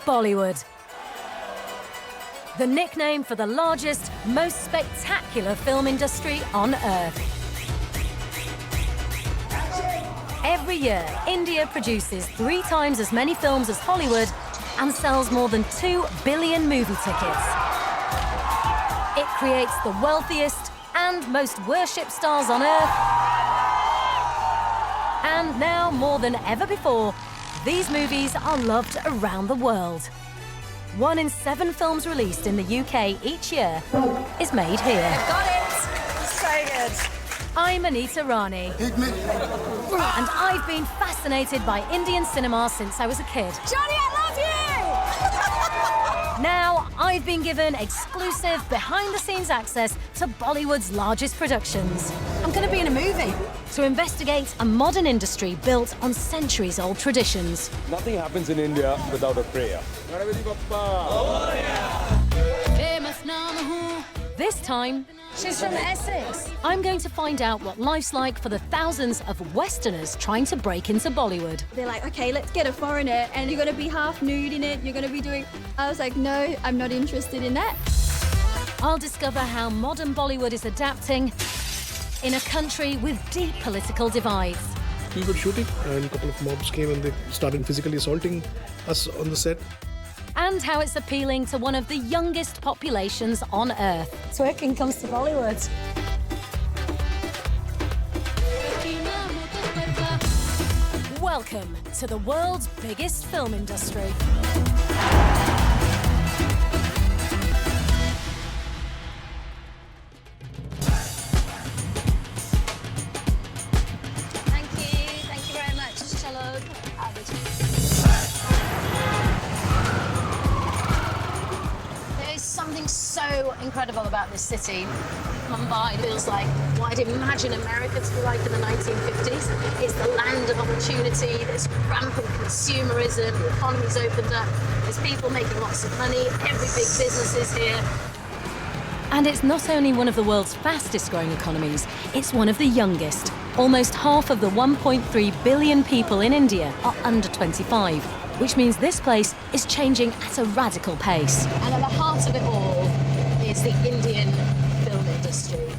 Bollywood. The nickname for the largest, most spectacular film industry on Earth. Every year, India produces 3 times as many films as Hollywood and sells more than 2 billion movie tickets. It creates the wealthiest and most worshipped stars on Earth. And now, more than ever before, these movies are loved around the world. 1 in 7 films released in the UK each year is made here. I've got it! So good. I'm Anita Rani. And I've been fascinated by Indian cinema since I was a kid. Johnny, I love you! Now, I've been given exclusive behind-the-scenes access to Bollywood's largest productions. I'm going to be in a movie. To investigate a modern industry built on centuries-old traditions. Nothing happens in India without a prayer. This time, She's from Essex. I'm going to find out what life's like for the thousands of Westerners trying to break into Bollywood. They're like, okay, let's get a foreigner and you're going to be half nude in it. You're going to be doing... I was like, no, I'm not interested in that. I'll discover how modern Bollywood is adapting in a country with deep political divides. We were shooting and a couple of mobs came and they started physically assaulting us on the set. And how it's appealing to one of the youngest populations on Earth. Twerking comes to Bollywood. Welcome to the world's biggest film industry. Thank you very much. Chalo. There is something so incredible about this city. Mumbai feels like what I'd imagine America to be like in the 1950s. It's the land of opportunity, there's rampant consumerism, the economy's opened up, there's people making lots of money, every big business is here. And it's not only one of the world's fastest growing economies, it's one of the youngest. Almost half of the 1.3 billion people in India are under 25, which means this place is changing at a radical pace. And at the heart of it all is the Indian film industry.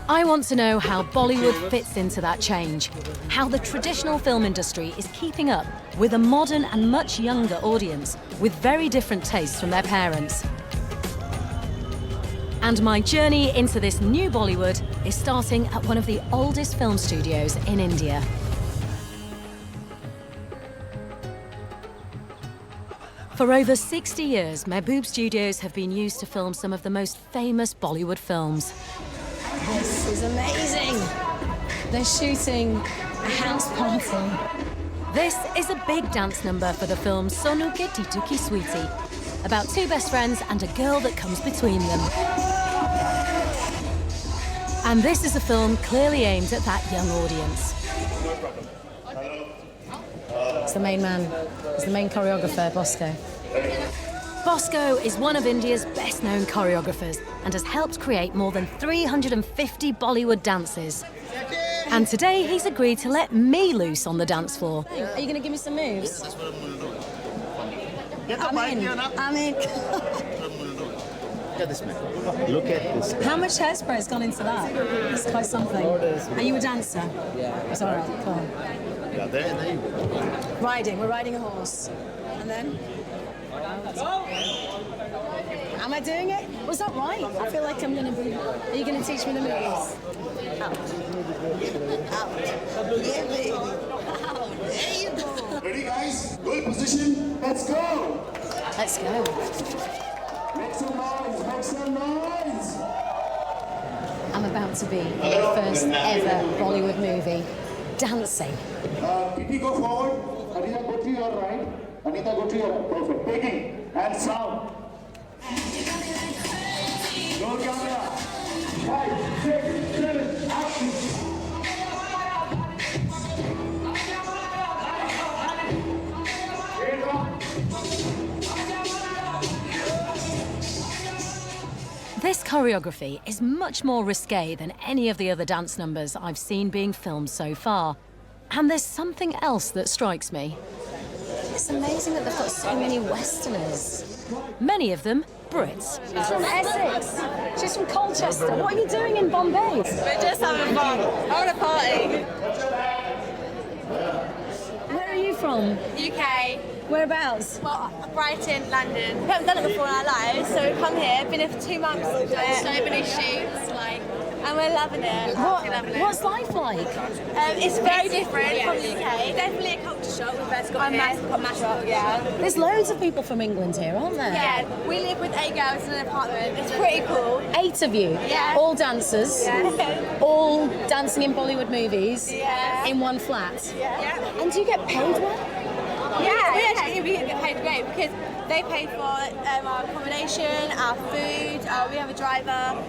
I want to know how Bollywood fits into that change, how the traditional film industry is keeping up with a modern and much younger audience with very different tastes from their parents. And my journey into this new Bollywood is starting at one of the oldest film studios in India. For over 60 years, Mehboob Studios have been used to film some of the most famous Bollywood films. This is amazing. They're shooting a house party. This is a big dance number for the film Sonu Ke Titu Ki Sweetie, about 2 best friends and a girl that comes between them. And this is a film clearly aimed at that young audience. It's the main man. It's the main choreographer, Bosco. Bosco is one of India's best-known choreographers and has helped create more than 350 Bollywood dances. And today he's agreed to let me loose on the dance floor. Are you going to give me some moves? I'm in. Look at this, man. Look at this. How much hairspray has gone into that? It's quite something. Are you a dancer? Yeah. It's all right, cool. Yeah, there you go. Riding, we're riding a horse. And then? Am I doing it? Was that right? I feel like I'm going to be... Are you going to teach me the moves? Out. Out. Yeah, baby. Out. There you go. Ready, guys? Good position. Let's go. Let's go. Make some noise. Make some noise. I'm about to be in the first ever Bollywood movie, dancing. Kitty, go forward. Anita, go to your right. Anita, go to your right. Perfect. Taking and sound. Go camera. 5, 6, 7, action. This choreography is much more risque than any of the other dance numbers I've seen being filmed so far. And there's something else that strikes me. It's amazing that they've got so many Westerners. Many of them Brits. She's from Essex. She's from Colchester. What are you doing in Bombay? We're just having fun. I want a party. Where are you from? UK. Whereabouts? Well, Brighton, London. We haven't done it before in our lives, so we've come here. Been here for 2 months. Done so many shoots, and we're loving it. What's life like? It's very different from the UK. Definitely a culture shock. We've first got here. Massive, yeah. There's loads of people from England here, aren't there? Yeah, we live with 8 girls in an apartment. It's pretty cool. 8 of you? Yeah. All dancers? Yeah. All dancing in Bollywood movies? Yeah. In one flat? Yeah. And do you get paid well? Yeah, we get paid great because they pay for our accommodation, our food, we have a driver,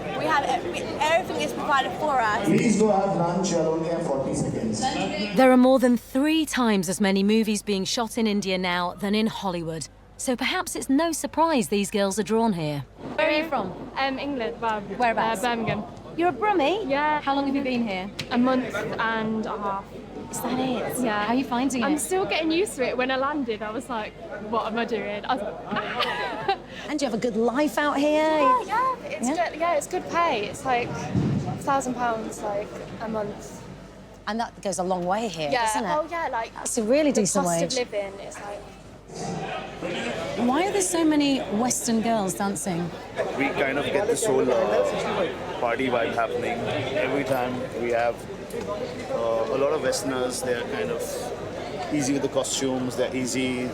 everything is provided for us. Please go have lunch, you only have 40 seconds. There are more than 3 times as many movies being shot in India now than in Hollywood. So perhaps it's no surprise these girls are drawn here. Where are you from? England, well, Whereabouts? Birmingham. You're a Brummie? Yeah. How long have you been here? A month and a half. Is that it? Yeah. How are you finding it? I'm still getting used to it. When I landed, I was like, what am I doing? I was like, ah. And do you have a good life out here? It's good pay. It's like £1,000 like a month. And that goes a long way here, doesn't it? Oh yeah, like That's a really decent the cost wage. of living. It's like. Why are there so many Western girls dancing? We kind of get this whole party vibe happening. Every time we have a lot of Westerners, they're kind of easy with the costumes, they're easy,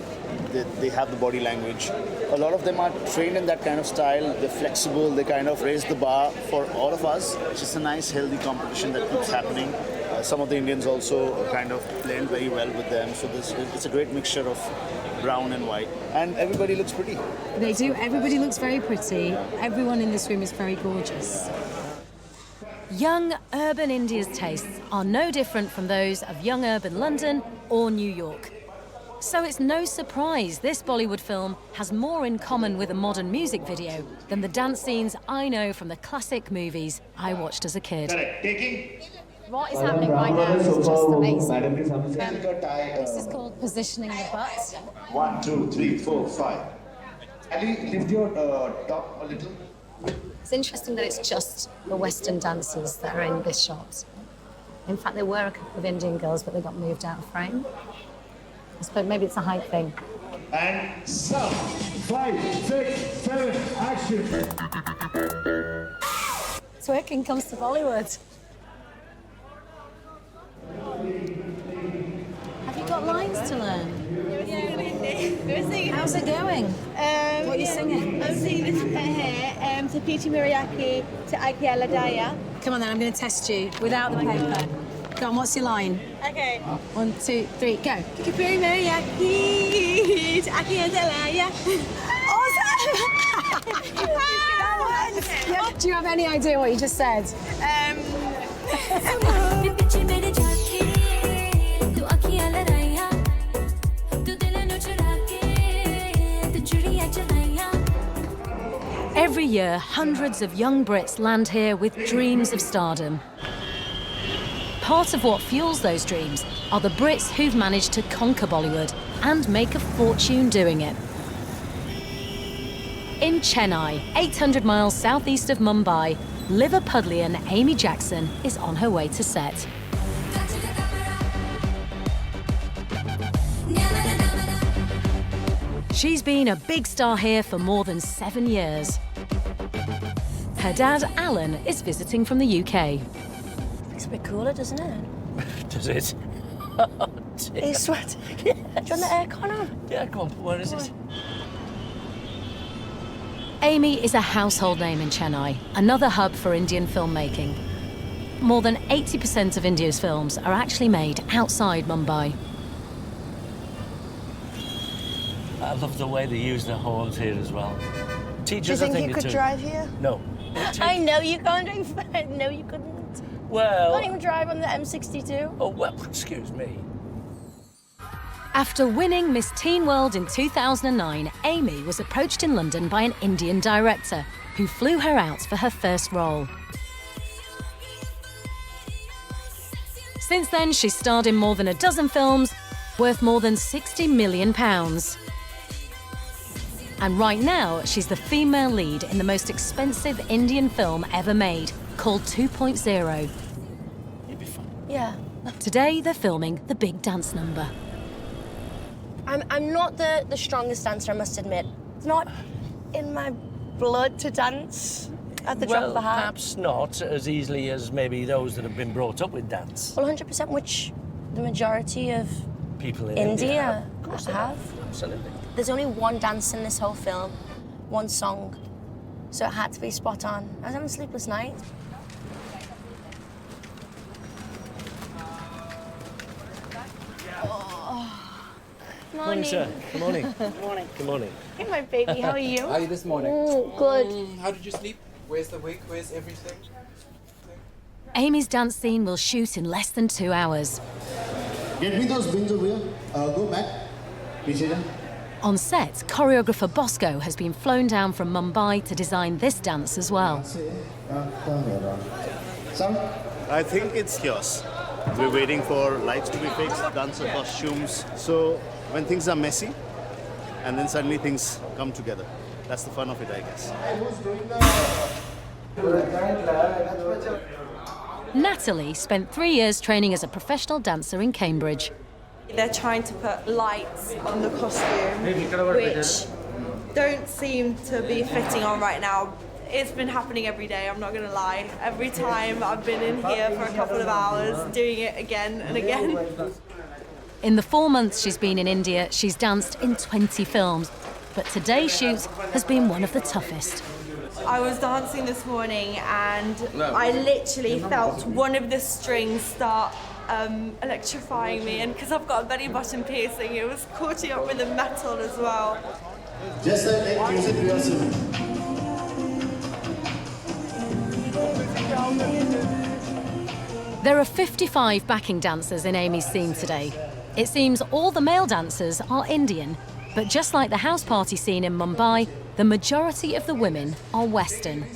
they have the body language. A lot of them are trained in that kind of style, they're flexible, they kind of raise the bar for all of us. It's just a nice, healthy competition that keeps happening. Some of the Indians also kind of blend very well with them, so it's a great mixture of brown and white, and everybody looks pretty. They do. Everybody looks very pretty. Everyone in this room is very gorgeous. Young urban India's tastes are no different from those of young urban London or New York. So it's no surprise this Bollywood film has more in common with a modern music video than the dance scenes I know from the classic movies I watched as a kid. Correct. Taking. What is happening right now is just amazing. Madam, please have a seat. This is called positioning the butt. 1, 2, 3, 4, 5. Ali, lift your top a little. It's interesting that it's just the Western dancers that are in this shot. In fact, there were a couple of Indian girls, but they got moved out of frame. I suppose maybe it's a height thing. And some. 5, 6, 7, action. Twerking comes to Bollywood. Have you got lines to learn? We're singing. How's it going? What are you singing? I'm singing this here, to Piti Miriaki, to Aki Aladaya. Come on then, I'm going to test you without the paper. Go on, what's your line? Okay. 1, 2, 3, go. Piti Miriaki, to Aki Aladaya. Yeah. Do you have any idea what you just said? Every year, hundreds of young Brits land here with dreams of stardom. Part of what fuels those dreams are the Brits who've managed to conquer Bollywood and make a fortune doing it. In Chennai, 800 miles southeast of Mumbai, Liverpudlian Amy Jackson is on her way to set. She's been a big star here for more than 7 years. Her dad, Alan, is visiting from the UK. It's a bit cooler, doesn't it? Does it? It's sweating. Yeah. Do you want the aircon on? Yeah, come on, where is it? Amy is a household name in Chennai, another hub for Indian filmmaking. More than 80% of India's films are actually made outside Mumbai. I love the way they use the horns here as well. Teachers, Do you I think you could too. drive here? No. I know you can't drive. No, you couldn't. Well. Can't even drive on the M62. Oh, well, excuse me. After winning Miss Teen World in 2009, Amy was approached in London by an Indian director who flew her out for her first role. Since then, she's starred in more than a dozen films, worth more than £60 million. And right now, she's the female lead in the most expensive Indian film ever made, called 2.0. You'll be fine. Yeah. Today, they're filming the big dance number. I'm not the strongest dancer, I must admit. It's not in my blood to dance at the drop of a hat. Perhaps not as easily as maybe those that have been brought up with dance. Well, 100%, which the majority of People in India Of course they have. Absolutely. There's only one dance in this whole film, one song, so it had to be spot on. I was having a sleepless night. Good morning, sir. Good morning. Good morning. Good morning. Hey, my baby, how are you? How are you this morning? Oh, good. How did you sleep? Where's the wig? Where's everything? Amy's dance scene will shoot in less than 2 hours. Get me those bins over here. Go back. Piche ja. On set, choreographer Bosco has been flown down from Mumbai to design this dance as well. Sound? I think it's chaos. We're waiting for lights to be fixed, dancer costumes. So when things are messy, and then suddenly things come together. That's the fun of it, I guess. Natalie spent 3 years training as a professional dancer in Cambridge. They're trying to put lights on the costume, which don't seem to be fitting on right now. It's been happening every day, I'm not going to lie. Every time I've been in here for a couple of hours, doing it again and again. In the 4 months she's been in India, she's danced in 20 films. But today's shoot has been one of the toughest. I was dancing this morning and I literally felt one of the strings start electrifying me, and because I've got a belly button piercing, it was caught up with the metal as well. Just like music rehearsal. There are 55 backing dancers in Amy's scene today. It seems all the male dancers are Indian, but just like the house party scene in Mumbai, the majority of the women are Western.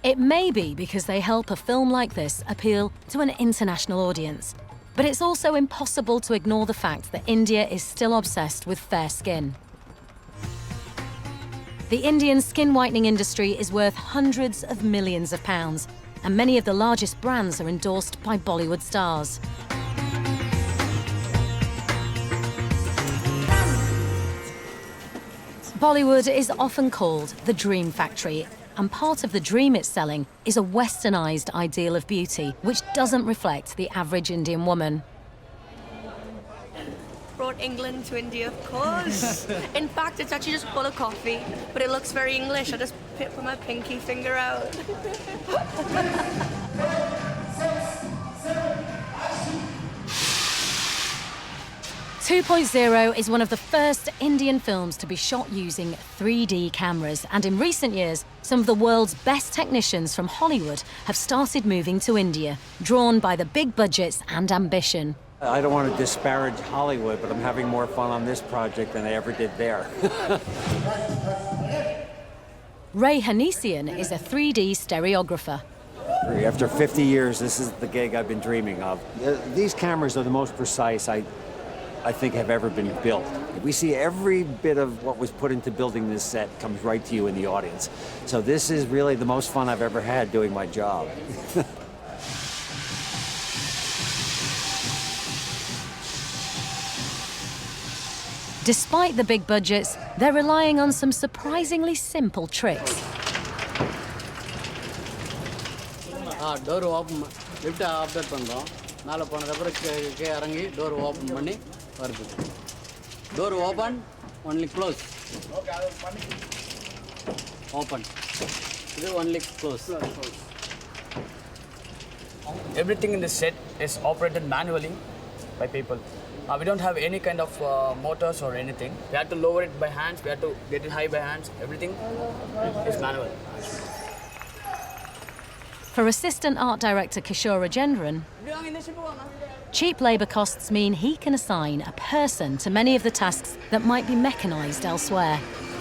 It may be because they help a film like this appeal to an international audience, but it's also impossible to ignore the fact that India is still obsessed with fair skin. The Indian skin whitening industry is worth hundreds of millions of pounds, and many of the largest brands are endorsed by Bollywood stars. Bollywood is often called the dream factory, and part of the dream it's selling is a westernised ideal of beauty, which doesn't reflect the average Indian woman. Brought England to India, of course. In fact, it's actually just a bowl of coffee, but it looks very English. I just put my pinky finger out. 2.0 is one of the first Indian films to be shot using 3D cameras, and in recent years, some of the world's best technicians from Hollywood have started moving to India, drawn by the big budgets and ambition. I don't want to disparage Hollywood, but I'm having more fun on this project than I ever did there. Ray Hanesian is a 3D stereographer. After 50 years, this is the gig I've been dreaming of. These cameras are the most precise I think have ever been built. We see every bit of what was put into building this set comes right to you in the audience. So this is really the most fun I've ever had doing my job. Despite the big budgets, they're relying on some surprisingly simple tricks. Door open, lift update பண்றோம். மேலே போனதுக்கு அப்புறம் இறங்கி door open பண்ணி வருது. Door open, only close. Open. This only close. Everything in this set is operated manually by people. We don't have any kind of motors or anything. We have to lower it by hands. We have to get it high by hands. Everything is manual. For assistant art director Kishore Rajendran, cheap labour costs mean he can assign a person to many of the tasks that might be mechanised elsewhere.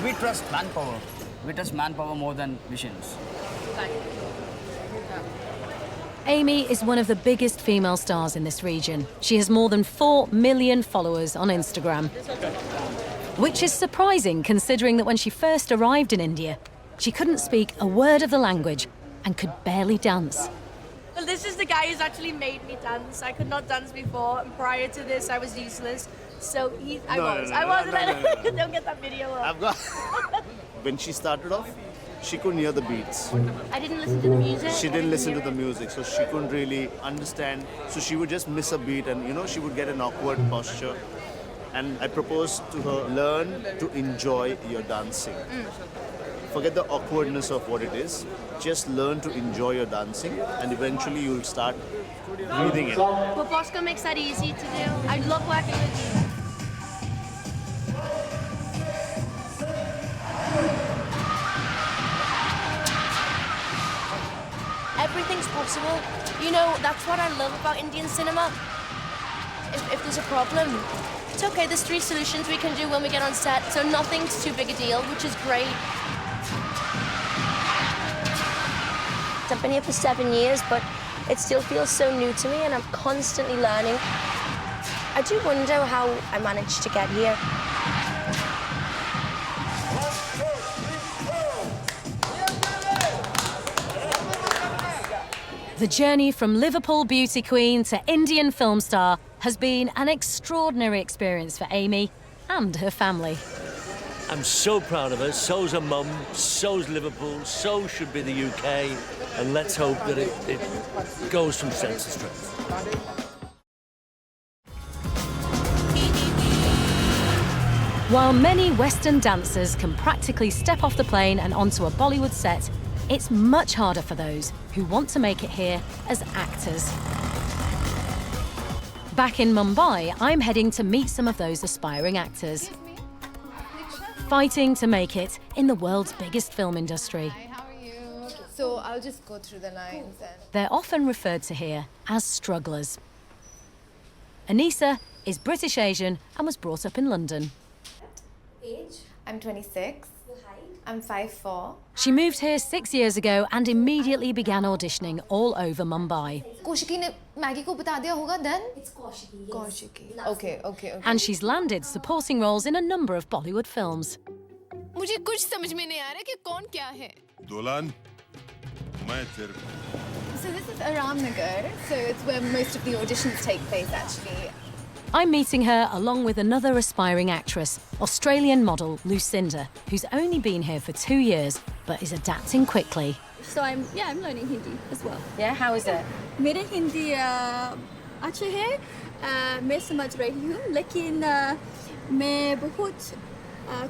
We trust manpower. We trust manpower more than machines. Amy is one of the biggest female stars in this region. She has more than 4 million followers on Instagram, which is surprising considering that when she first arrived in India, she couldn't speak a word of the language and could barely dance. Well, this is the guy who's actually made me dance. I could not dance before, and prior to this, I was useless. So I wasn't. Don't get that video up. I've got. When she started off, she couldn't hear the beats. I didn't listen to the music. She didn't listen to the music, so she couldn't really understand. So she would just miss a beat, and she would get an awkward posture. And I proposed to her, learn to enjoy your dancing. Forget the awkwardness of what it is. Just learn to enjoy your dancing, and eventually you'll start breathing in. But Bosco makes that easy to do. I love working with you. Everything's possible. That's what I love about Indian cinema. If there's a problem, it's okay. There's 3 solutions we can do when we get on set, so nothing's too big a deal, which is great. I've been here for 7 years, but it still feels so new to me, and I'm constantly learning. I do wonder how I managed to get here. The journey from Liverpool beauty queen to Indian film star has been an extraordinary experience for Amy and her family. I'm so proud of her. So's her mum, so's Liverpool, so should be the UK, and let's hope that it goes from strength to strength. While many Western dancers can practically step off the plane and onto a Bollywood set, it's much harder for those who want to make it here as actors. Back in Mumbai, I'm heading to meet some of those aspiring actors, fighting to make it in the world's biggest film industry. Hi, how are you? So I'll just go through the lines and... They're often referred to here as strugglers. Anita is British Asian and was brought up in London. Age? I'm 26. I'm 5'4". She moved here 6 years ago and immediately began auditioning all over Mumbai. Kaushiki ne Maggie ko bata diya hoga then? It's Kaushiki. Kaushiki. Okay. And she's landed supporting roles in a number of Bollywood films. मुझे कुछ समझ में नहीं आ रहा कि कौन क्या है. Dolan, मैं तेरे को. So this is Aramnagar. So it's where most of the auditions take place actually. I'm meeting her along with another aspiring actress, Australian model Lucinda, who's only been here for 2 years but is adapting quickly. So I'm learning Hindi as well. Yeah, how is it? मेरा हिंदी अच्छा है, मैं समझ रही हूँ, लेकिन मैं बहुत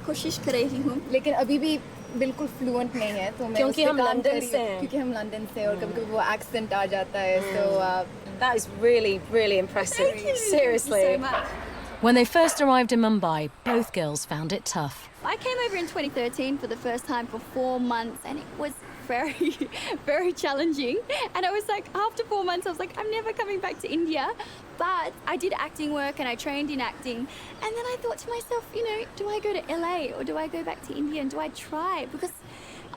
कोशिश कर रही हूँ. लेकिन अभी भी बिल्कुल फ्लुएंट नहीं है, तो मैं क्योंकि हम लंदन से हैं. क्योंकि हम लंदन से और कभी-कभी वो एक्सेंट आ जाता है, so that is really, really impressive. Thank you. Seriously. Thank you so much. When they first arrived in Mumbai, both girls found it tough. I came over in 2013 for the first time for 4 months, and it was very, very challenging. And I was like, after 4 months, I was like, I'm never coming back to India. But I did acting work and I trained in acting. And then I thought to myself, do I go to LA or do I go back to India and do I try? Because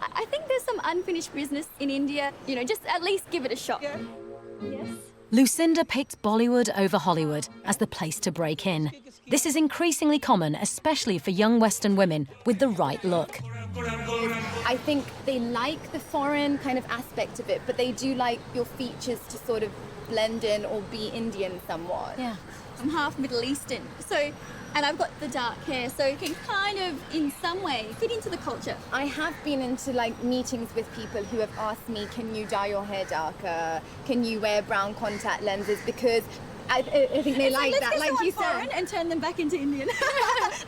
I think there's some unfinished business in India. Just at least give it a shot. Yeah. Yes. Lucinda picked Bollywood over Hollywood as the place to break in. This is increasingly common, especially for young Western women with the right look. I think they like the foreign kind of aspect of it, but they do like your features to sort of blend in or be Indian somewhat. Yeah. I'm half Middle Eastern, and I've got the dark hair, so it can kind of, in some way, fit into the culture. I have been into meetings with people who have asked me, can you dye your hair darker? Can you wear brown contact lenses? Because I think they like that, like you said. And turn them back into Indian.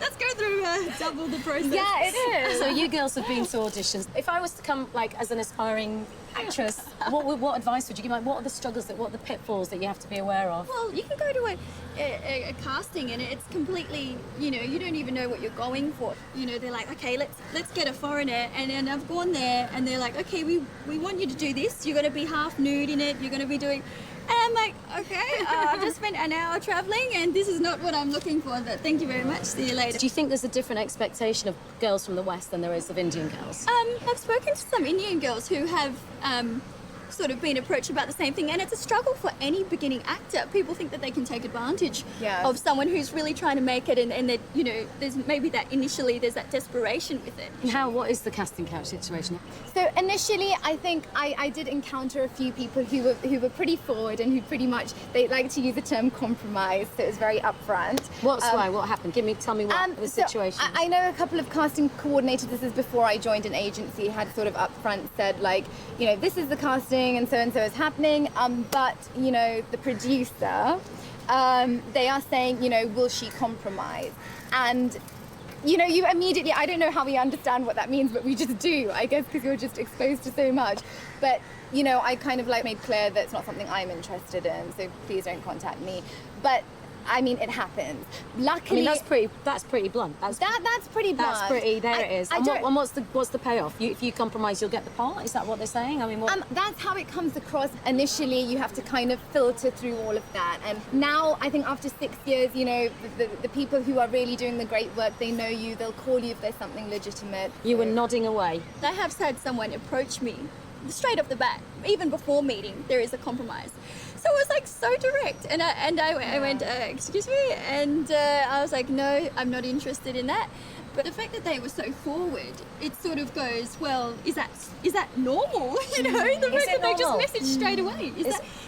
Let's go through double the process. Yeah, it is. So you girls have been to auditions. If I was to come as an aspiring actress, what advice would you give? What are the struggles, what are the pitfalls that you have to be aware of? Well, you can go to a casting and it's completely, you don't even know what you're going for. They're like, okay, let's get a foreigner, and then I've gone there and they're like, okay, we want you to do this. You're going to be half nude in it. You're going to be doing. And I'm like, okay, I've just spent an hour traveling and this is not what I'm looking for. But thank you very much. See you later. Do you think there's a different expectation of girls from the West than there is of Indian girls? I've spoken to some Indian girls who have sort of been approached about the same thing, and it's a struggle for any beginning actor. People think that they can take advantage of someone who's really trying to make it, and that, you know, there's maybe that initially there's that desperation with it. And what is the casting couch situation? So initially, I think I did encounter a few people who were pretty forward and who pretty much, they like to use the term compromise, so it was very upfront. What happened? Tell me what the situation is. I know a couple of casting coordinators, this is before I joined an agency, had sort of upfront said, like, you know, this is the casting and so is happening, but, you know, the producer, they are saying, you know, will she compromise? And, you know, you immediately, I don't know how we understand what that means, but we just do, I guess, because you're just exposed to so much. But, you know, I kind of like made clear that it's not something I'm interested in, so please don't contact me. But I mean, it happens. Luckily, that's pretty blunt. That's pretty blunt. That's pretty. There it is. And what's the payoff? If you compromise, you'll get the part. Is that what they're saying? I mean, that's how it comes across. Initially, you have to kind of filter through all of that, and now I think after 6 years, you know, the people who are really doing the great work, they know you. They'll call you if there's something legitimate. You were nodding away. I have had someone approach me straight off the bat, even before meeting. There is a compromise. So it was like so direct, and I went, excuse me, and I was like, no, I'm not interested in that. But the fact that they were so forward, it sort of goes, well, is that normal? You know, the fact that they just message straight away.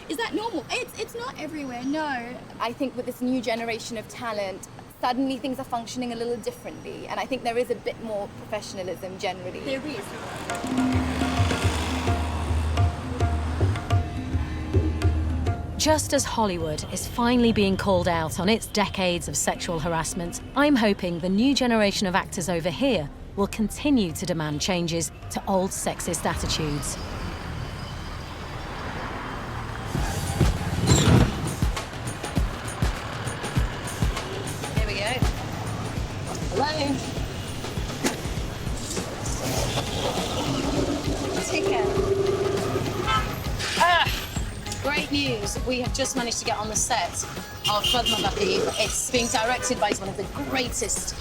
Is that normal? It's not everywhere, no. I think with this new generation of talent, suddenly things are functioning a little differently, and I think there is a bit more professionalism generally. There is. Just as Hollywood is finally being called out on its decades of sexual harassment, I'm hoping the new generation of actors over here will continue to demand changes to old sexist attitudes. Here we go. Hello. Ticket. Great news. We have just managed to get on the set of Padmavati. It's being directed by one of the greatest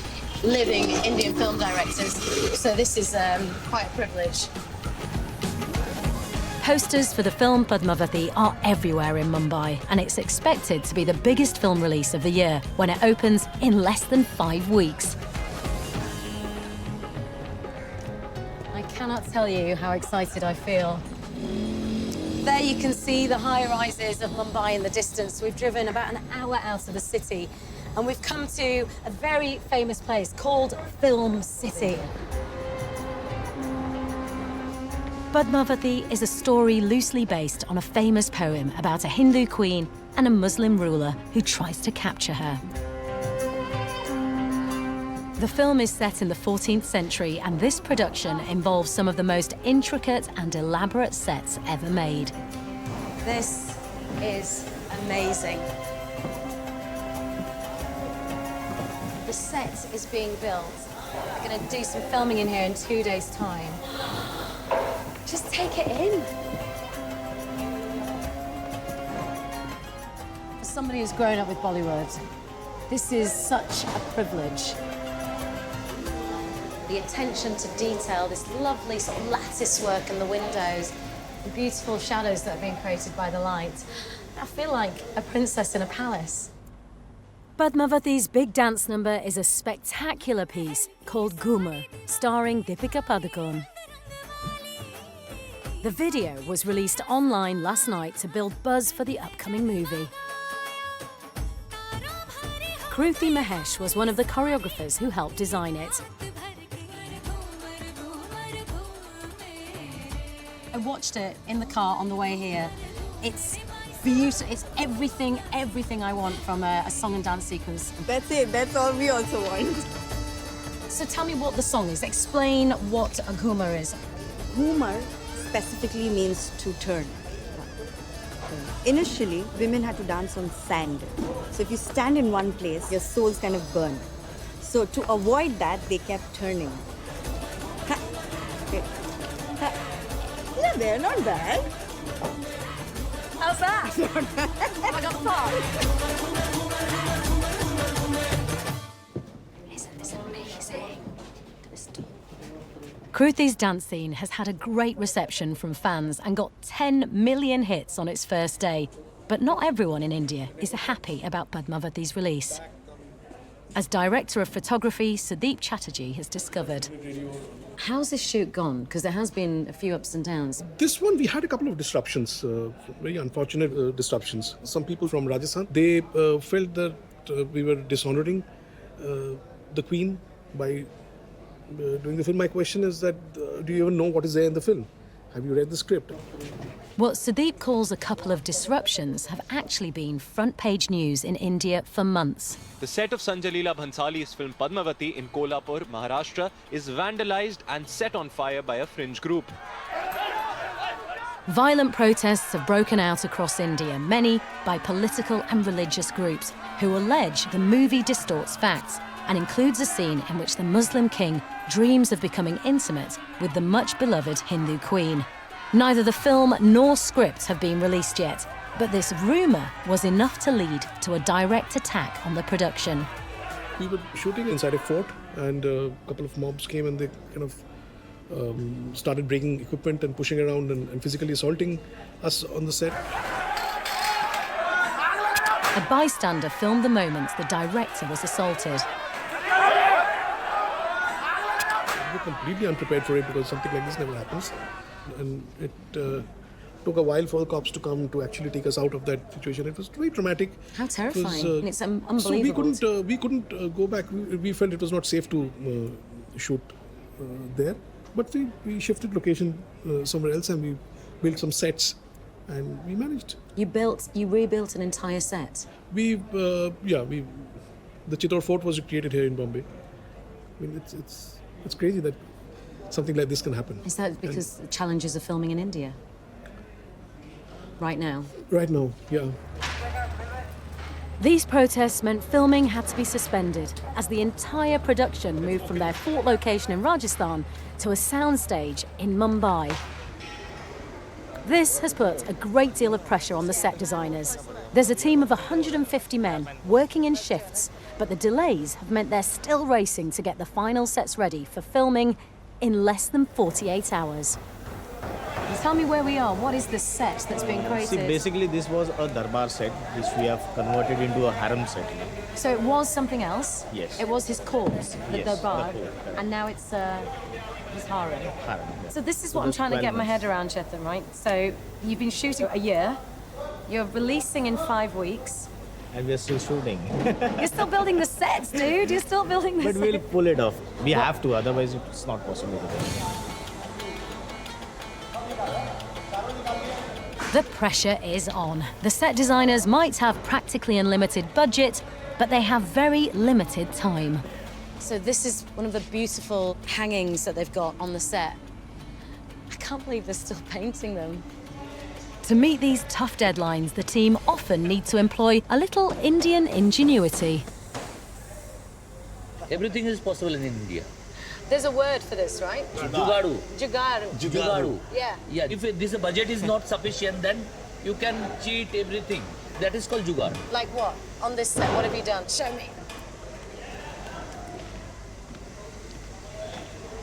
living Indian film directors. So this is quite a privilege. Posters for the film Padmavati are everywhere in Mumbai, and it's expected to be the biggest film release of the year when it opens in less than 5 weeks. I cannot tell you how excited I feel. There you can see the high-rises of Mumbai in the distance. We've driven about an hour out of the city, and we've come to a very famous place called Film City. Padmavati is a story loosely based on a famous poem about a Hindu queen and a Muslim ruler who tries to capture her. The film is set in the 14th century, and this production involves some of the most intricate and elaborate sets ever made. This is amazing. The set is being built. We're going to do some filming in here in 2 days' time. Just take it in. For somebody who's grown up with Bollywood, this is such a privilege. The attention to detail, this lovely sort of lattice work in the windows, the beautiful shadows that are being created by the light. I feel like a princess in a palace. Padmavati's big dance number is a spectacular piece called Ghumar, starring Deepika Padukone. The video was released online last night to build buzz for the upcoming movie. Kruti Mahesh was one of the choreographers who helped design it. I watched it in the car on the way here. It's beautiful. It's everything I want from a song and dance sequence. That's it. That's all we also want. So tell me what the song is. Explain what a ghumar is. Ghumar specifically means to turn. Initially, women had to dance on sand. So if you stand in one place, your soul's kind of burn. So to avoid that, they kept turning. Ha. Okay. Ha. Yeah, they're not bad. How's that? I got the part. Isn't this amazing? Kruti's dance scene has had a great reception from fans and got 10 million hits on its first day. But not everyone in India is happy about Padmavati's release. As director of photography, Sudeep Chatterjee has discovered. How's this shoot gone? Because there has been a few ups and downs. This one, we had a couple of disruptions, very unfortunate disruptions. Some people from Rajasthan, they felt that we were dishonoring the Queen by doing the film. My question is that, do you even know what is there in the film? Have you read the script? What Sudeep calls a couple of disruptions have actually been front-page news in India for months. The set of Sanjay Leela Bhansali's film Padmavati in Kolhapur, Maharashtra, is vandalized and set on fire by a fringe group. Violent protests have broken out across India, many by political and religious groups who allege the movie distorts facts and includes a scene in which the Muslim king dreams of becoming intimate with the much-beloved Hindu queen. Neither the film nor script have been released yet, but this rumour was enough to lead to a direct attack on the production. We were shooting inside a fort, and a couple of mobs came and they kind of started breaking equipment and pushing around and physically assaulting us on the set. A bystander filmed the moment the director was assaulted. We were completely unprepared for it because something like this never happens. And it took a while for the cops to come to actually take us out of that situation. It was very traumatic. How terrifying. It's unbelievable. So we couldn't go back. We felt it was not safe to shoot there. But we shifted location somewhere else and we built some sets and we managed. You rebuilt an entire set? The Chittor Fort was created here in Bombay. I mean, it's crazy that something like this can happen. Is that because the challenges of filming in India? Right now? Right now, yeah. These protests meant filming had to be suspended as the entire production moved from their fort location in Rajasthan to a soundstage in Mumbai. This has put a great deal of pressure on the set designers. There's a team of 150 men working in shifts, but the delays have meant they're still racing to get the final sets ready for filming in less than 48 hours. Tell me where we are. What is the set that's being created? See, basically this was a darbar set, which we have converted into a harem set. So it was something else? Yes. It was his court, the Yes, darbar, the court, and now it's his harem. Harem, yeah. So this is So what I'm those trying to 12 get my months. head around, Chetan, right? So you've been shooting a year, you're releasing in 5 weeks. And we're still shooting. You're still building the sets, dude. You're still building the But sets. we'll pull it off. We have to, otherwise it's not possible to do. The pressure is on. The set designers might have practically unlimited budget, but they have very limited time. So this is one of the beautiful hangings that they've got on the set. I can't believe they're still painting them. To meet these tough deadlines, the team often need to employ a little Indian ingenuity. Everything is possible in India. There's a word for this, right? Jugaadu. Jugaadu. Jugaadu. Yeah. Yeah. If this budget is not sufficient, then you can cheat everything. That is called jugaad. Like what? On this set, what have you done? Show me.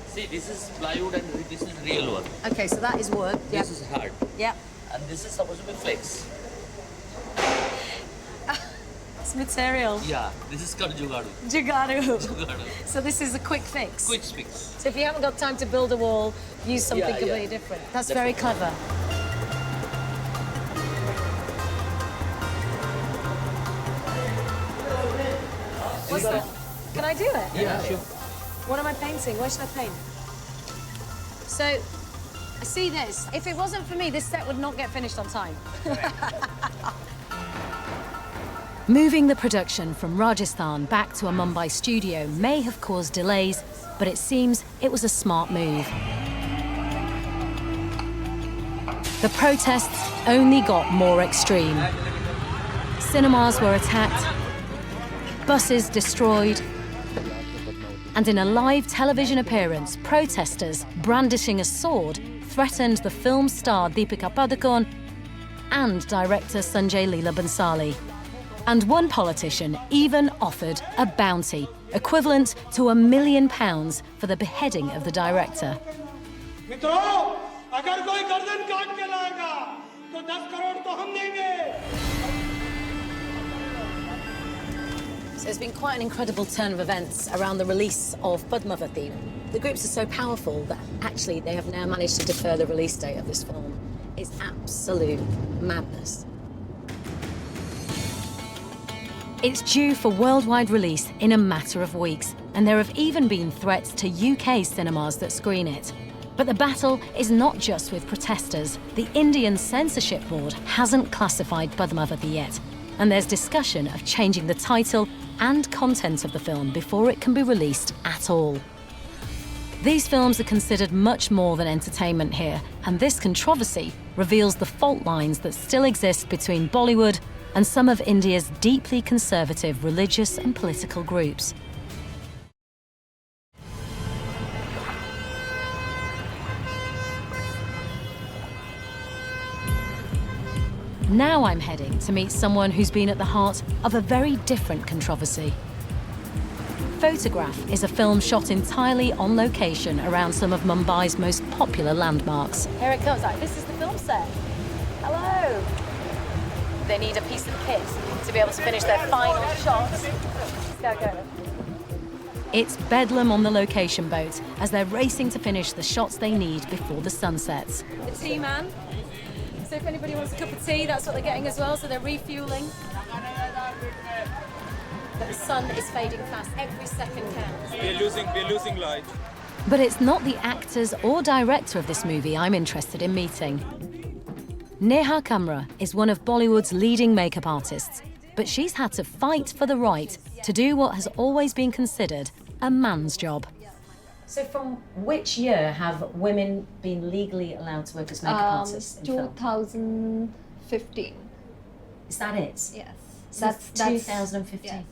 See, this is plywood and this is real work. Okay, so that is wood. This is hard. Yeah. And this is supposed to be flex. It's material. Yeah, this is called jugaadu. Jugaadu. Jugaadu. So this is a quick fix. Quick fix. So if you haven't got time to build a wall, use something Yeah, completely yeah. different. That's very clever. What's that? Can I do it? Yeah, sure. What am I painting? Where should I paint? So, I see this. If it wasn't for me, this set would not get finished on time. Moving the production from Rajasthan back to a Mumbai studio may have caused delays, but it seems it was a smart move. The protests only got more extreme. Cinemas were attacked, buses destroyed, and in a live television appearance, protesters brandishing a sword threatened the film star Deepika Padukone and director Sanjay Leela Bhansali. And one politician even offered a bounty, equivalent to £1 million for the beheading of the director. मित्रों, अगर कोई गर्दन काट के लाएगा, तो 10 करोड़ तो हम देंगे। So there's been quite an incredible turn of events around the release of Padmavati. The groups are so powerful that actually they have now managed to defer the release date of this film. It's absolute madness. It's due for worldwide release in a matter of weeks, and there have even been threats to UK cinemas that screen it. But the battle is not just with protesters. The Indian censorship board hasn't classified Padmavati yet, and there's discussion of changing the title and content of the film before it can be released at all. These films are considered much more than entertainment here, and this controversy reveals the fault lines that still exist between Bollywood and some of India's deeply conservative religious and political groups. Now I'm heading to meet someone who's been at the heart of a very different controversy. Photograph is a film shot entirely on location around some of Mumbai's most popular landmarks. Here it comes. This is the film set. Hello. They need a piece of kit to be able to finish their final shots. Go. It's bedlam on the location boat as they're racing to finish the shots they need before the sun sets. The tea man. So if anybody wants a cup of tea, that's what they're getting as well, so they're refueling. But the sun is fading fast. Every second counts. We're losing light. But it's not the actors or director of this movie I'm interested in meeting. Neha Kamra is one of Bollywood's leading makeup artists, but she's had to fight for the right to do what has always been considered a man's job. So from which year have women been legally allowed to work as makeup artists in film? 2015. Is that it? Yes. That's 2015. Yes.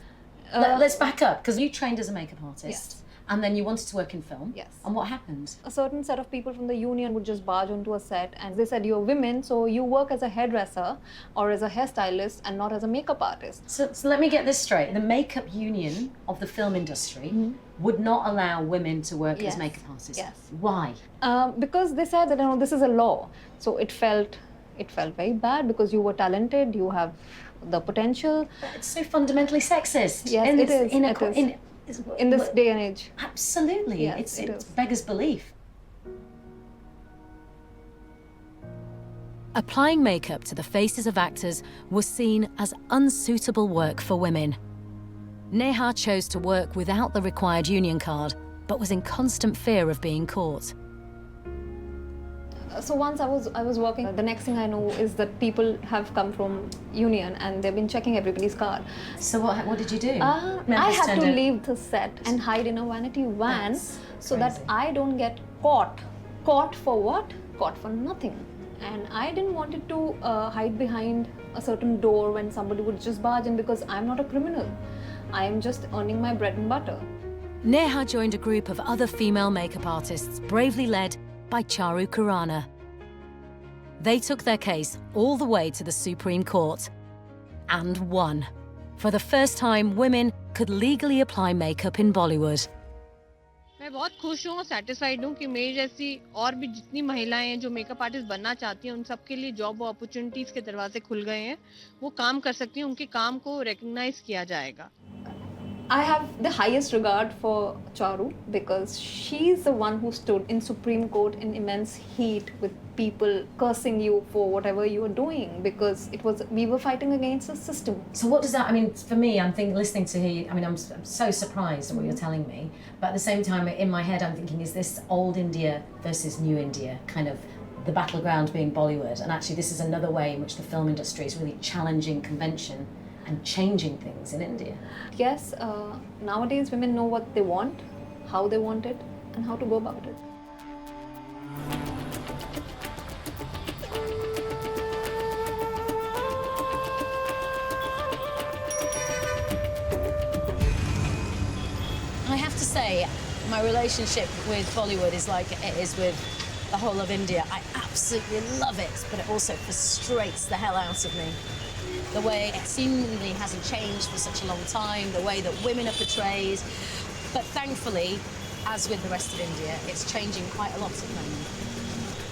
Let's back up, because you trained as a makeup artist. Yes. And then you wanted to work in film. Yes. And what happened? A certain set of people from the union would just barge onto a set and they said, you're women, so you work as a hairdresser or as a hairstylist and not as a makeup artist. So let me get this straight. The makeup union of the film industry would not allow women to work as makeup artists. Yes. Why? Because they said that, this is a law. So it felt very bad because you were talented, you have the potential. But it's so fundamentally sexist. Yes, it is. In this day and age. Absolutely. Yes, it beggars belief. Applying makeup to the faces of actors was seen as unsuitable work for women. Neha chose to work without the required union card, but was in constant fear of being caught. So once I was working, the next thing I know is that people have come from union and they've been checking everybody's card. So what did you do? I had to leave the set and hide in a vanity van so that I don't get caught. Caught for what? Caught for nothing. And I didn't want it to hide behind a certain door when somebody would just barge in, because I'm not a criminal. I am just earning my bread and butter. Neha joined a group of other female makeup artists bravely led by Charu Khurana. They took their case all the way to the Supreme Court and won. For the first time, women could legally apply makeup in Bollywood. मैं बहुत खुश हूँ और satisfied हूँ कि मेरी जैसी और भी जितनी महिलाएं हैं जो मेकअप आर्टिस्ट बनना चाहती हैं उन सब के लिए जॉब अपॉर्चुनिटीज के दरवाजे खुल गए हैं, वो काम कर सकती हैं, उनके काम को रिकॉग्नाइज किया जाएगा. I have the highest regard for Charu because she's the one who stood in Supreme Court in immense heat with people cursing you for whatever you were doing, because we were fighting against the system. So what does that, for me, I'm listening to you, I'm so surprised at what you're telling me, but at the same time, in my head, I'm thinking, is this old India versus new India, kind of the battleground being Bollywood, and actually this is another way in which the film industry is really challenging convention and changing things in India? Yes, nowadays women know what they want, how they want it, and how to go about it. I have to say, my relationship with Bollywood is like it is with the whole of India. I absolutely love it, but it also frustrates the hell out of me. The way it seemingly hasn't changed for such a long time, the way that women are portrayed. But thankfully, as with the rest of India, it's changing quite a lot at the moment.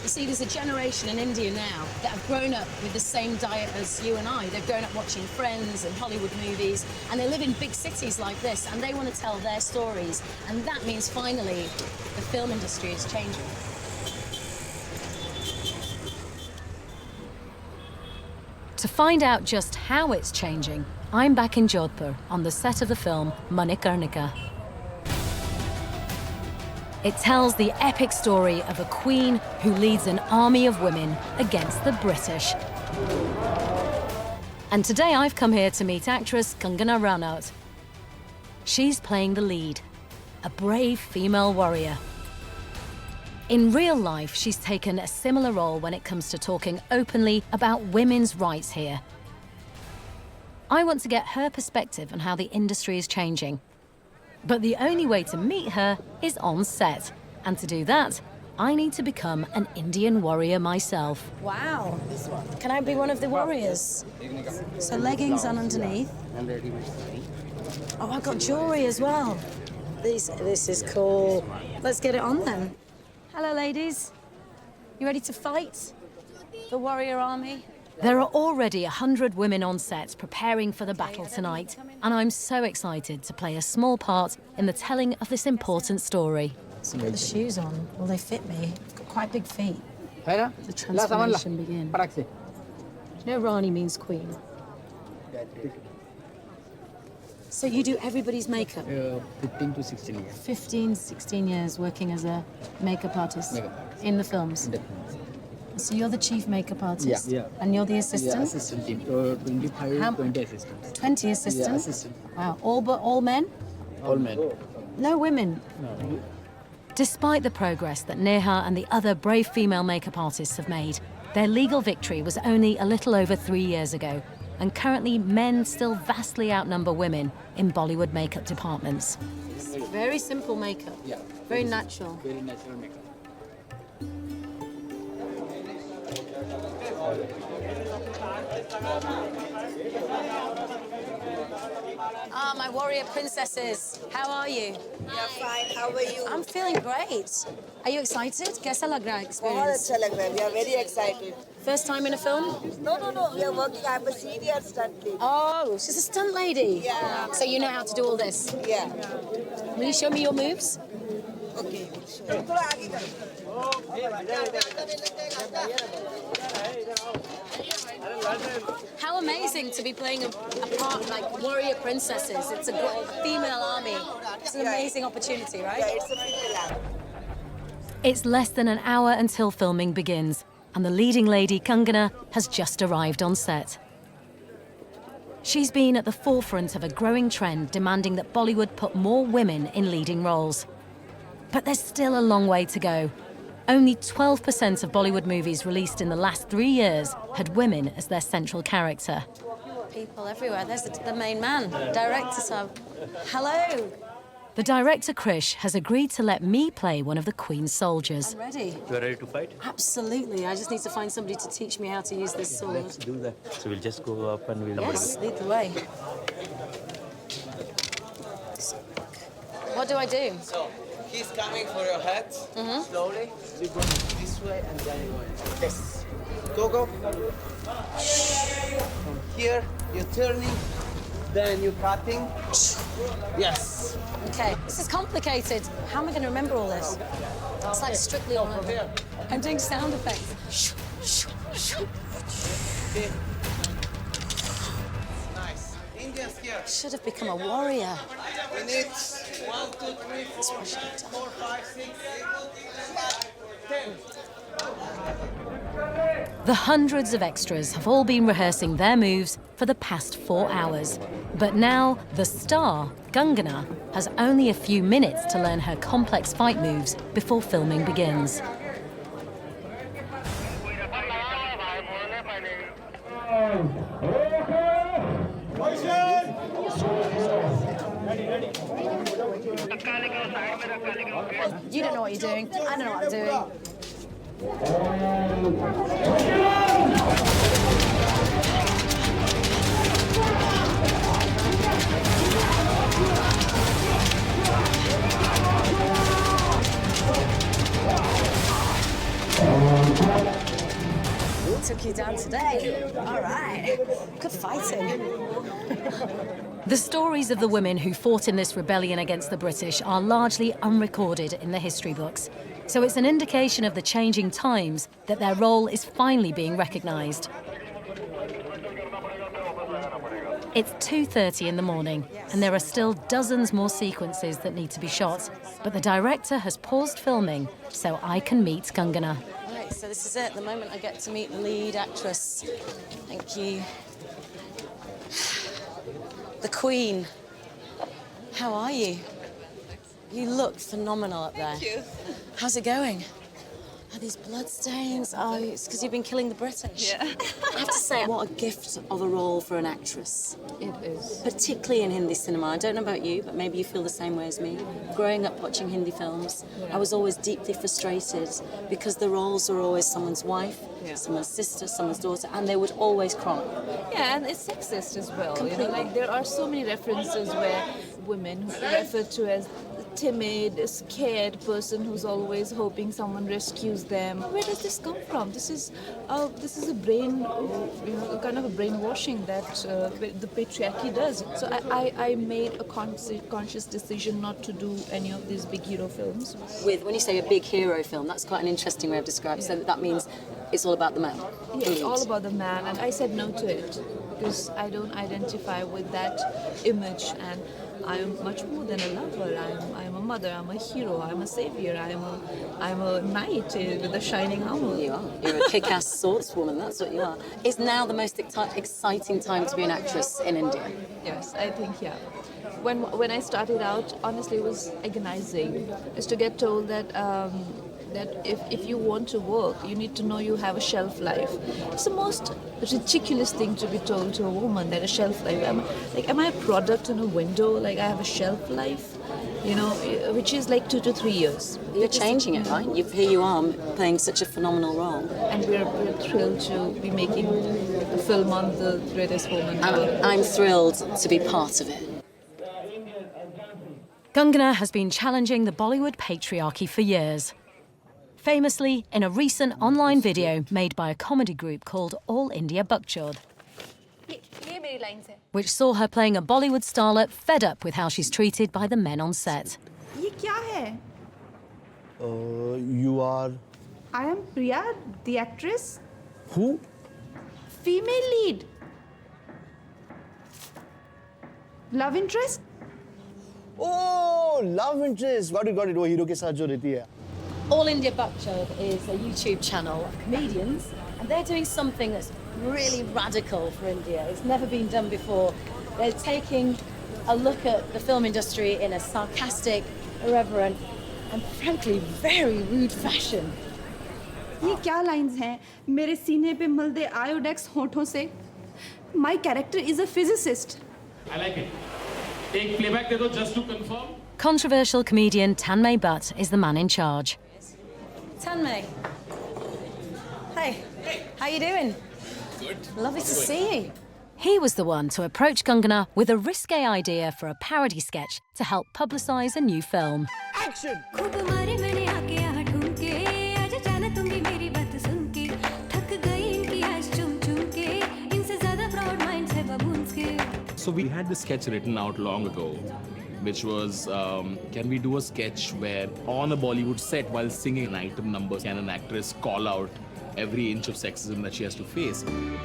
You see, there's a generation in India now that have grown up with the same diet as you and I. They've grown up watching Friends and Hollywood movies, and they live in big cities like this, and they want to tell their stories. And that means finally the film industry is changing. To find out just how it's changing, I'm back in Jodhpur on the set of the film Manikarnika. It tells the epic story of a queen who leads an army of women against the British. And today I've come here to meet actress Kangana Ranaut. She's playing the lead, a brave female warrior. In real life, she's taken a similar role when it comes to talking openly about women's rights here. I want to get her perspective on how the industry is changing. But the only way to meet her is on set. And to do that, I need to become an Indian warrior myself. Wow. Can I be one of the warriors? So leggings on underneath. Oh, I've got jewelry as well. This is cool. Let's get it on then. Hello, ladies. You ready to fight? The warrior army? There are already 100 women on set preparing for the battle tonight, and I'm so excited to play a small part in the telling of this important story. So put the shoes on. Will they fit me? I've got quite big feet. The transformation begins. You know Rani means queen. So you do everybody's makeup? 15 to 16 years. 15, 16 years working as a makeup artist in the films? So you're the chief makeup artist? Yeah. And you're the assistant? Yeah, assistant team. 25, 20 assistants. 20 assistants? Yeah, assistant. Wow. All men? All men. No women? No. Despite the progress that Neha and the other brave female makeup artists have made, their legal victory was only a little over 3 years ago. And currently, men still vastly outnumber women in Bollywood makeup departments. Very simple makeup. Yeah. Very natural. Very natural makeup. Ah, my warrior princesses. How are you? Yeah, fine. How are you? I'm feeling great. Are you excited? Kaisa lag raha hai बहुत experience? अच्छा लग रहा है. We are very excited. First time in a film? No. We are working. I'm a senior stunt lady. Oh, she's a stunt lady. Yeah. So you know how to do all this? Yeah. Will you show me your moves? Okay. थोड़ा आगे करो. How amazing to be playing a part like warrior princesses. It's a female army. It's an amazing opportunity, right? Yeah, it's a female army. It's less than an hour until filming begins, and the leading lady, Kangana, has just arrived on set. She's been at the forefront of a growing trend demanding that Bollywood put more women in leading roles. But there's still a long way to go. Only 12% of Bollywood movies released in the last 3 years had women as their central character. People everywhere. There's the main man, director Sab. Hello. The director, Krish, has agreed to let me play one of the Queen's soldiers. I'm ready. You're ready to fight? Absolutely. I just need to find somebody to teach me how to use this sword. Let's do that. So we'll just go up and we'll... Yes, lead the way. What do I do? So he's coming for your head. Slowly. You go this way and then you go like this. Go. From here you're turning, then you're cutting. Yes. Okay, this is complicated. How am I going to remember all this? It's like Strictly all over. I'm doing sound effects. Okay. Nice. Indians here. Should have become a warrior. We need 1, 2, 3, 4, 5, 6, 10. The hundreds of extras have all been rehearsing their moves for the past 4 hours. But now, the star, Kangana, has only a few minutes to learn her complex fight moves before filming begins. You don't know what you're doing. I don't know what I'm doing. The stories of the women who fought in this rebellion against the British are largely unrecorded in the history books. So it's an indication of the changing times that their role is finally being recognised. It's 2:30 in the morning, and there are still dozens more sequences that need to be shot. But the director has paused filming so I can meet Kangana. Right, so this is it, the moment I get to meet the lead actress. Thank you. The Queen. How are you? You look phenomenal up there. Thank you. How's it going? Oh, these bloodstains. Oh, it's because you've been killing the British. Yeah. I have to say, what a gift of a role for an actress. It is. Particularly in Hindi cinema. I don't know about you, but maybe you feel the same way as me. Growing up watching Hindi films, I was always deeply frustrated because the roles were always someone's wife, someone's sister, someone's daughter, and they would always cry. Yeah, and it's sexist as well. You know, Completely. like there are so many references where women are referred to as timid, scared person who's always hoping someone rescues them. Where does this come from? This is a brain, a kind of a brainwashing that the patriarchy does. So I made a conscious decision not to do any of these big hero films. When you say a big hero film, that's quite an interesting way of describing it. So that means it's all about the man. Yeah, it's all about the man, and I said no to it because I don't identify with that image, and I am much more than a lover. I am a mother. I'm a hero. I'm a savior. I'm a knight with a shining armor. You are. You're a kick-ass swordswoman. That's what you are. Is now the most exciting time to be an actress in India? Yes, I think yeah. When I started out, honestly, it was agonizing. Is to get told that. That if you want to work, you need to know you have a shelf life. It's the most ridiculous thing to be told to a woman, that a shelf life. Am I a product in a window? Like I have a shelf life, which is like 2 to 3 years. You're changing it, right? Here you are playing such a phenomenal role. And we're thrilled to be making a film on the greatest woman ever. I'm thrilled to be part of it. Kangana has been challenging the Bollywood patriarchy for years. Famously, in a recent online video made by a comedy group called All India Bakchod, which saw her playing a Bollywood starlet fed up with how she's treated by the men on set. ये क्या है? You are... I am Priya, the actress. Who? Female lead. Love interest? Oh, love interest. Got it. वो hero के साथ जो रहती है. All India Bakchod is a YouTube channel of comedians, and they're doing something that's really radical for India. It's never been done before. They're taking a look at the film industry in a sarcastic, irreverent, and frankly very rude fashion. ये क्या lines हैं? मेरे सीने पे मल दे iodex होठों से. My character is a physicist. I like it. Take playback दे दो just to confirm. Controversial comedian Tanmay Butt is the man in charge. Tanmay. Hey, how you doing? Good. Lovely to see you. He was the one to approach Kangana with a risque idea for a parody sketch to help publicise a new film. Action! So we had this sketch written out long ago, which was, can we do a sketch where on a Bollywood set while singing an item number, can an actress call out every inch of sexism that she has to face? And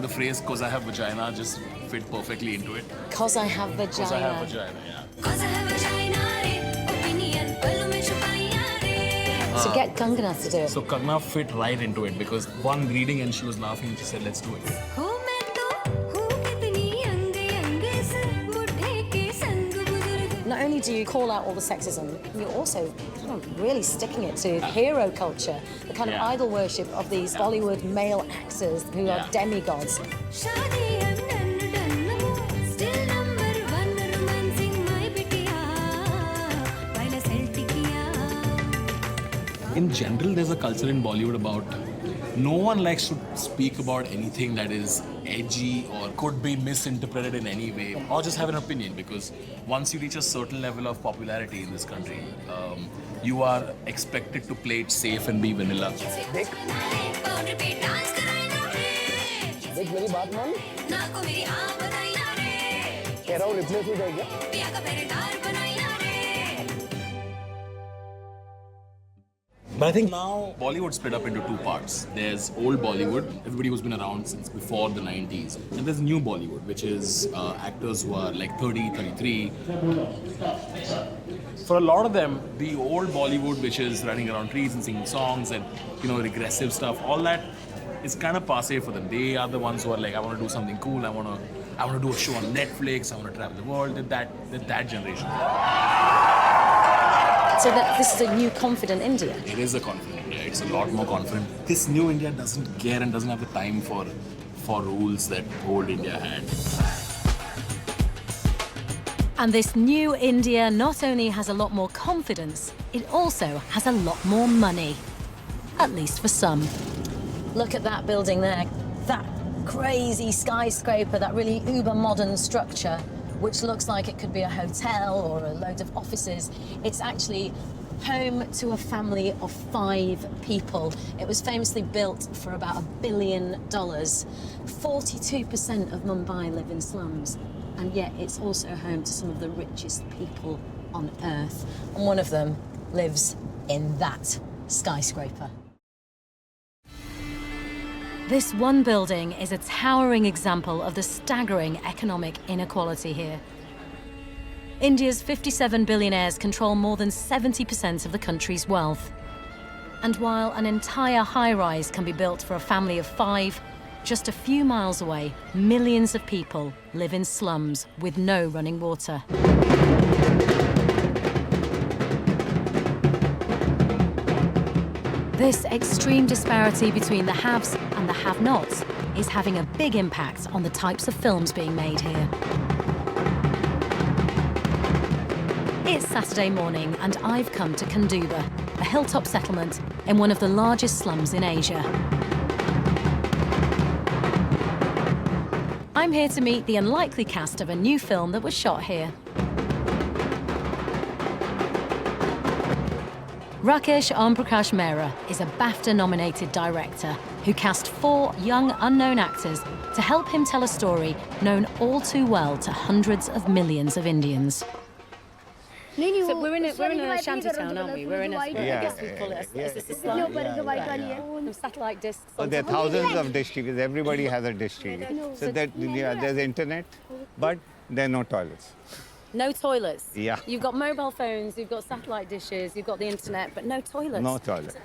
the phrase, "cause I have vagina," just fit perfectly into it. Cause I have vagina. Cause I have vagina, yeah. So get Kangana to do it. So Kangana fit right into it because one reading and she was laughing and she said, let's do it. Not only do you call out all the sexism, you're also kind of really sticking it to hero culture, the kind of idol worship of these Bollywood male actors who are demigods. In general, there's a culture in Bollywood about no one likes to speak about anything that is edgy or could be misinterpreted in any way or just have an opinion, because once you reach a certain level of popularity in this country, you are expected to play it safe and be vanilla. देख मेरी बात मान कह रहा हूँ replace हो जाएगा But I think now Bollywood split up into two parts. There's old Bollywood, everybody who's been around since before the 90s. And there's new Bollywood, which is actors who are like 30, 33. For a lot of them, the old Bollywood, which is running around trees and singing songs and, you know, regressive stuff, all that is kind of passé for them. They are the ones who are like, I want to do something cool, I want to do a show on Netflix, I want to travel the world. They're that generation. So that this is a new confident India. It is a confident India. It's a lot more confident. This new India doesn't care and doesn't have the time for rules that old India had. And this new India not only has a lot more confidence, it also has a lot more money. At least for some. Look at that building there. That crazy skyscraper, that really uber-modern structure, which looks like it could be a hotel or a load of offices. It's actually home to a family of 5 people. It was famously built for about $1 billion. 42% of Mumbai live in slums, and yet it's also home to some of the richest people on earth. And one of them lives in that skyscraper. This one building is a towering example of the staggering economic inequality here. India's 57 billionaires control more than 70% of the country's wealth. And while an entire high-rise can be built for a family of 5, just a few miles away, millions of people live in slums with no running water. This extreme disparity between the haves and the have-nots is having a big impact on the types of films being made here. It's Saturday morning and I've come to Kanduba, a hilltop settlement in one of the largest slums in Asia. I'm here to meet the unlikely cast of a new film that was shot here. Rakesh Omprakash Mehra is a BAFTA-nominated director who cast 4 young, unknown actors to help him tell a story known all too well to hundreds of millions of Indians. So we're in a shanty town, aren't we? We're in a, I guess we call it a slum. Satellite discs. Oh, there are thousands of dish TVs. Everybody has a dish TV. So that, there's internet, but there are no toilets. No toilets? Yeah. You've got mobile phones, you've got satellite dishes, you've got the internet, but no toilets? No toilet.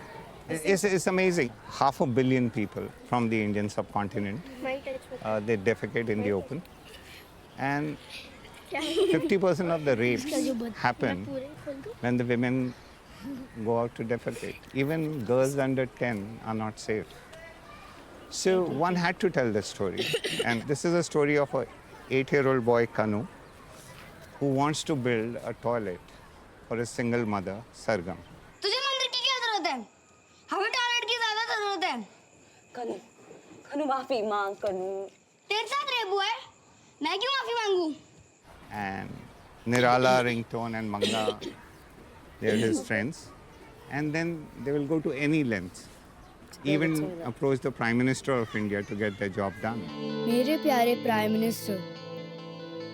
It's amazing. 500 million people from the Indian subcontinent, they defecate in the open. And 50% of the rapes happen when the women go out to defecate. Even girls under 10 are not safe. So one had to tell the story. And this is a story of an 8-year-old boy, Kanu, who wants to build a toilet for a single mother, Sargam. तुझे मंदिर की क्या जरूरत है? हमें toilet की ज़्यादा जरूरत है। कनु, कनु माफी मांग कनु। तेरे साथ रेबू है, मैं क्यों माफी मांगूं? And Nirala, Ringtone and Manga, they're his friends. And then they will go to any length, even approach the Prime Minister of India to get their job done. मेरे प्यारे प्राइम मिनिस्टर,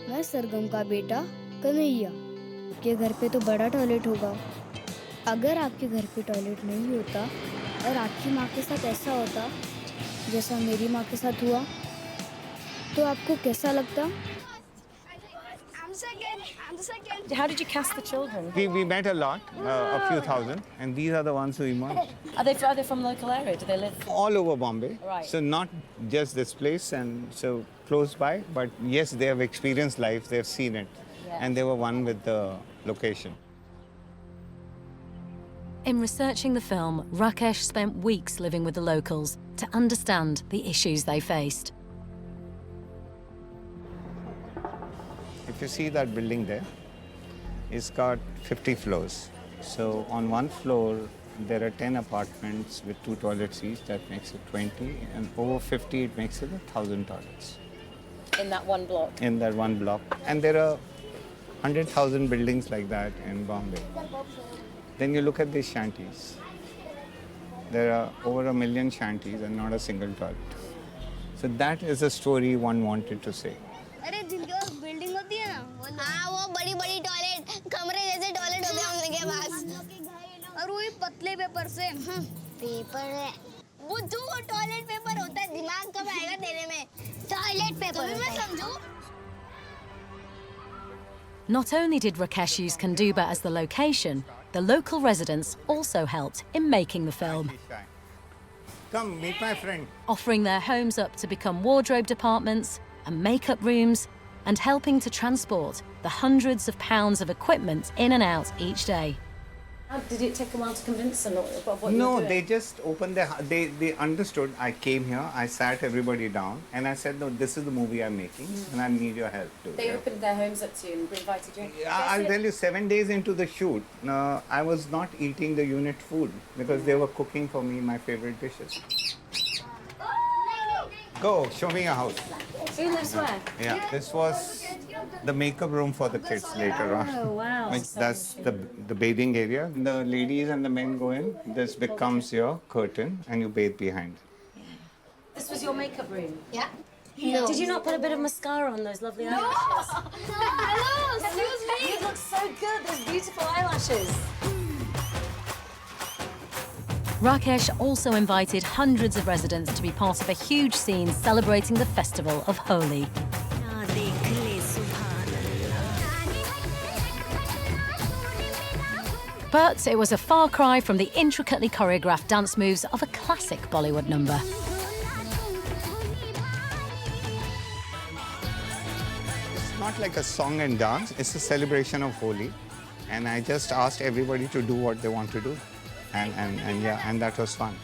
मैं सरगम का बेटा कन्हैया। आपके घर पे तो बड़ा टॉयलेट होगा। अगर आपके घर पे टॉयलेट नहीं होता और आपकी माँ के साथ ऐसा होता जैसा मेरी माँ के साथ हुआ, तो आपको कैसा लगता? How did you cast the children? We met a lot, a few thousand, and these are the ones who emerged. Are they from the local area? Do they live? All over Bombay. Right. So not just this place and so close by, but yes, they have experienced life, they have seen it, and they were one with the location. In researching the film, Rakesh spent weeks living with the locals to understand the issues they faced. If you see that building there, it's got 50 floors. So on one floor, There are 10 apartments with 2 toilets each. That makes it 20. And over 50, it makes it 1,000 toilets. In that one block? In that one block. And there are 100,000 buildings like that in Bombay. Then you look at these shanties. There are over 1 million shanties and not a single toilet. So that is a story one wanted to say. अरे जिनके पास building होती है ना हाँ वो बड़ी बड़ी toilet कमरे जैसे टॉयलेट होते हैं हम लोग के पास और वही पतले पेपर से पेपर है वो जो टॉयलेट पेपर होता है दिमाग कब आएगा तेरे में टॉयलेट पेपर मैं समझूं Not only did Rakesh use Kanduba as the location, the local residents also helped in making the film. Come, meet my friend. Offering their homes up to become wardrobe departments and makeup rooms, and helping to transport the hundreds of pounds of equipment in and out each day. Did it take a while to convince them of what you No, were doing? they just opened their... They understood. I came here, I sat everybody down, and I said, no, this is the movie I'm making, and I need your help to They opened their homes up to you and invited you? I'll tell you, 7 days into the shoot, I was not eating the unit food because they were cooking for me my favorite dishes. Go, show me your house. Who lives where? Yeah, this was the makeup room for the kids later on. Oh, wow. That's the bathing area. The ladies and the men go in. This becomes your curtain and you bathe behind. This was your makeup room? Yeah. No. Did you not put a bit of mascara on those lovely eyelashes? Hello, excuse me. You look so good, those beautiful eyelashes. Rakesh also invited hundreds of residents to be part of a huge scene celebrating the festival of Holi. But it was a far cry from the intricately choreographed dance moves of a classic Bollywood number. It's not like a song and dance, it's a celebration of Holi. And I just asked everybody to do what they want to do. And that was fun.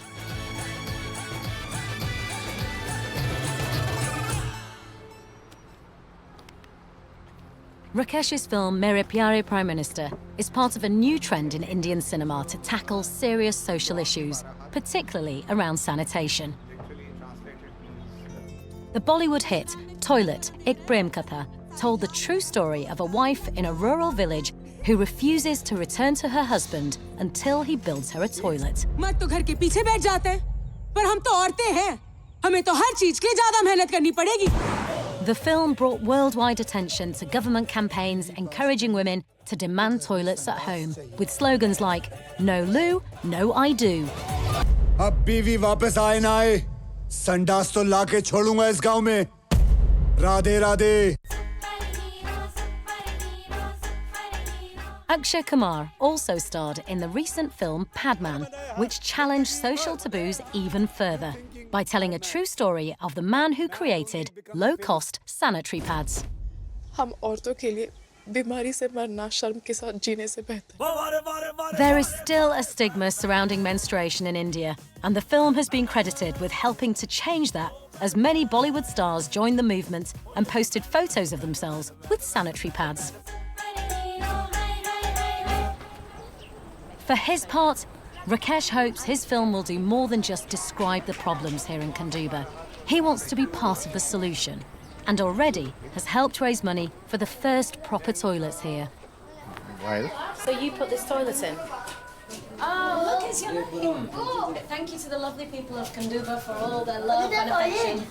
Rakesh's film Mere Pyare Prime Minister is part of a new trend in Indian cinema to tackle serious social issues, particularly around sanitation. The Bollywood hit Toilet, Ek Prem Katha told the true story of a wife in a rural village who refuses to return to her husband until he builds her a toilet. मर्द तो घर के पीछे बैठ जाते हैं, पर हम तो औरतें हैं, हमें तो हर चीज के लिए ज्यादा मेहनत करनी पड़ेगी. The film brought worldwide attention to government campaigns encouraging women to demand toilets at home, with slogans like "No loo, no I do." अब बीवी वापस आए ना आए, संडास तो लाके छोड़ूंगा इस गांव में. Radhe Radhe. Akshay Kumar also starred in the recent film Padman, which challenged social taboos even further by telling a true story of the man who created low-cost sanitary pads. हम औरतों के लिए बीमारी से मरना शर्म के साथ जीने से बेहतर. There is still a stigma surrounding menstruation in India, and the film has been credited with helping to change that, as many Bollywood stars joined the movement and posted photos of themselves with sanitary pads. For his part, Rakesh hopes his film will do more than just describe the problems here in Kanduba. He wants to be part of the solution, and already has helped raise money for the first proper toilets here. Well, So you put this toilet in? Oh, look, it's your name. Thank you to the lovely people of Kanduba for all their love and affection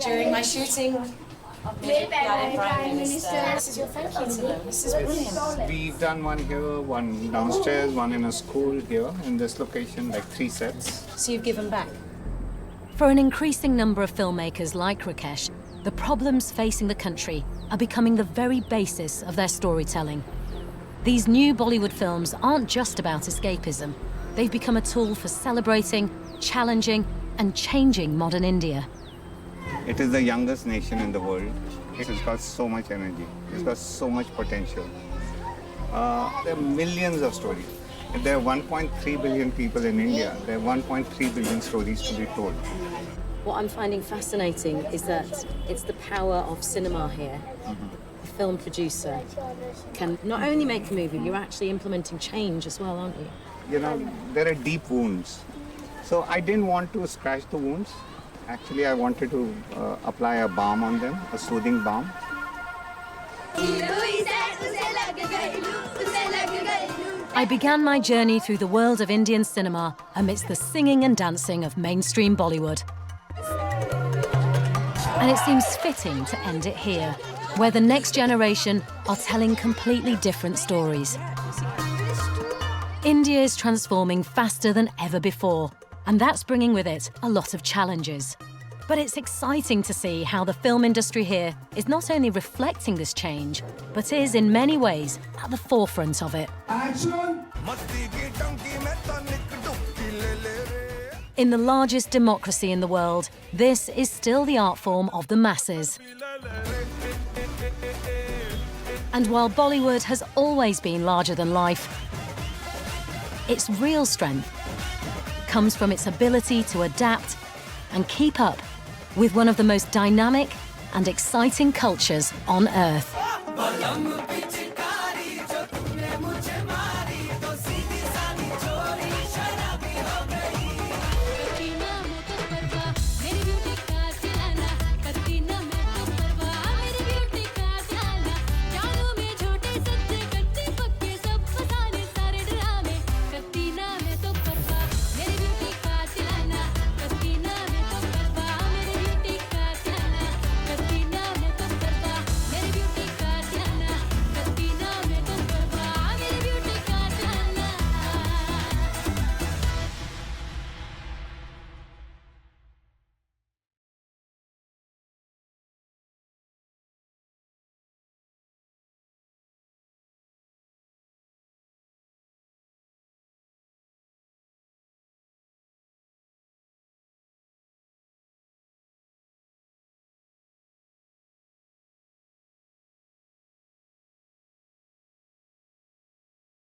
during my shooting of Mere Pyare Prime Minister. This is your thank you to them. This is brilliant. we've done one here, one downstairs, one in a school here, in this location, like 3 sets. So you've given back? For an increasing number of filmmakers like Rakesh, the problems facing the country are becoming the very basis of their storytelling. These new Bollywood films aren't just about escapism. They've become a tool for celebrating, challenging, and changing modern India. It is the youngest nation in the world. It has got so much energy. It's got so much potential. There are millions of stories. If there are 1.3 billion people in India, there are 1.3 billion stories to be told. What I'm finding fascinating is that it's the power of cinema here. The film producer can not only make a movie, you're actually implementing change as well, aren't you? there are deep wounds. So I didn't want to scratch the wounds. Actually, I wanted to apply a balm on them, a soothing balm. I began my journey through the world of Indian cinema amidst the singing and dancing of mainstream Bollywood. And it seems fitting to end it here, where the next generation are telling completely different stories. India is transforming faster than ever before, and that's bringing with it a lot of challenges. But it's exciting to see how the film industry here is not only reflecting this change, but is in many ways at the forefront of it. In the largest democracy in the world, this is still the art form of the masses. And while Bollywood has always been larger than life, its real strength comes from its ability to adapt and keep up with one of the most dynamic and exciting cultures on Earth.